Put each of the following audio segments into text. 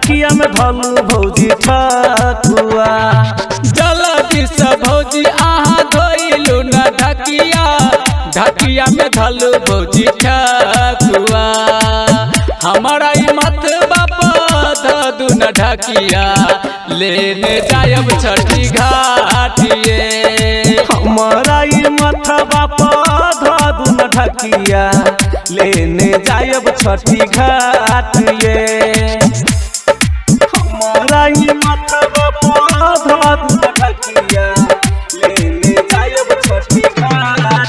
ढकिया में धलू भौजी ठकुआ। जल्दी से भौजी आहा धोइलू न ढकिया, ढकिया में धलू भौजी ठकुआ। हमारा मत बापा धदू न ढकिया, लेने जायब छठी घाटिए। हमारा मत बापा धदू न ढकिया, लेने जायब छठी घाटिए। हमारा मत बापा धदू न ढकिया, लेने जायब छठी घाटिए।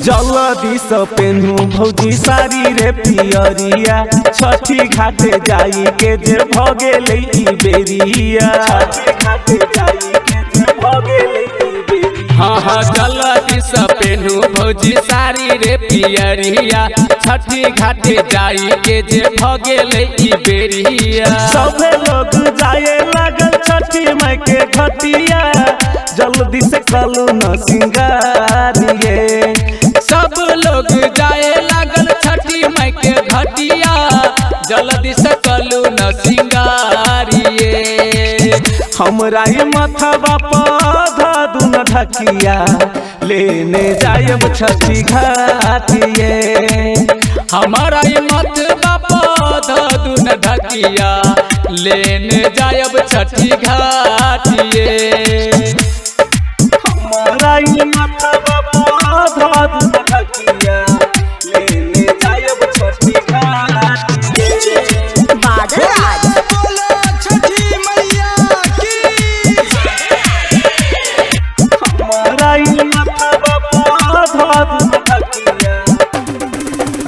जल्दी से पेनू भौजी साड़ी रे पियरिया, छठी घाटे जाई के जे भगे ले ई बेरिया। छठी घाटे जाई के जे भगे ले ई बेरिया। हाँ हाँ जल्दी से पेनू भौजी साड़ी रे पियरिया, छठी घाटे जाई के जे भगे ले ई बेरिया। सभे लोग जाए लागल छठी माई के घटिया, जल्दी से कलू न सिंगारिए। सब लोग जाए लागल छठी माई के घटिया, जल्दी से कलू न सिंगारिए। हमरा मथवा पर धदू न ढकिया, लेने जायब छठी घाटिए। हमारा मत बापा धदू न ढकिया, लेने जायब छठी घाटिए। हमारा मथवा पर धदू न ढकिया, लेने जायब छठी घाटिए।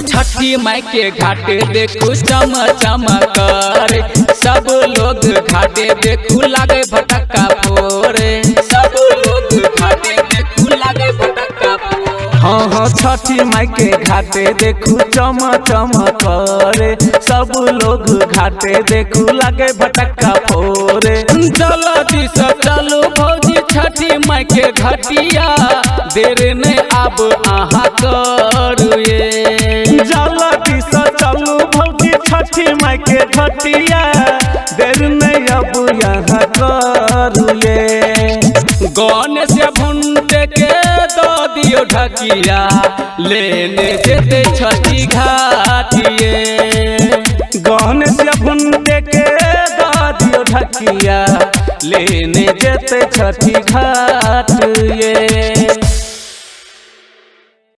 छठी माई के घाटे देखू चम चमकर, सब लोग घाटे देखू लागे भटक्का फोरे। सब लोग घाटे देखू लागे भटक्का फोरे। हाँ हाँ छठी माई के घाटे देखू चम चम करे, सब लोग घाटे देखू लागे भटक्का फोरे। जल्दी से चलू भौजी छठी माई के घटिया, देर नहीं अब आहा करुए। जल्दी से चलू भौजी छठी माई के घटिया, देर नहीं अब यहाँ करुए। गणेश भुंटे के दो दियो ढकिया, लेने जेते छठी घाटिए। गणेश भुंटे के दो दियो ढकिया, लेने जेते छठी घाटिए।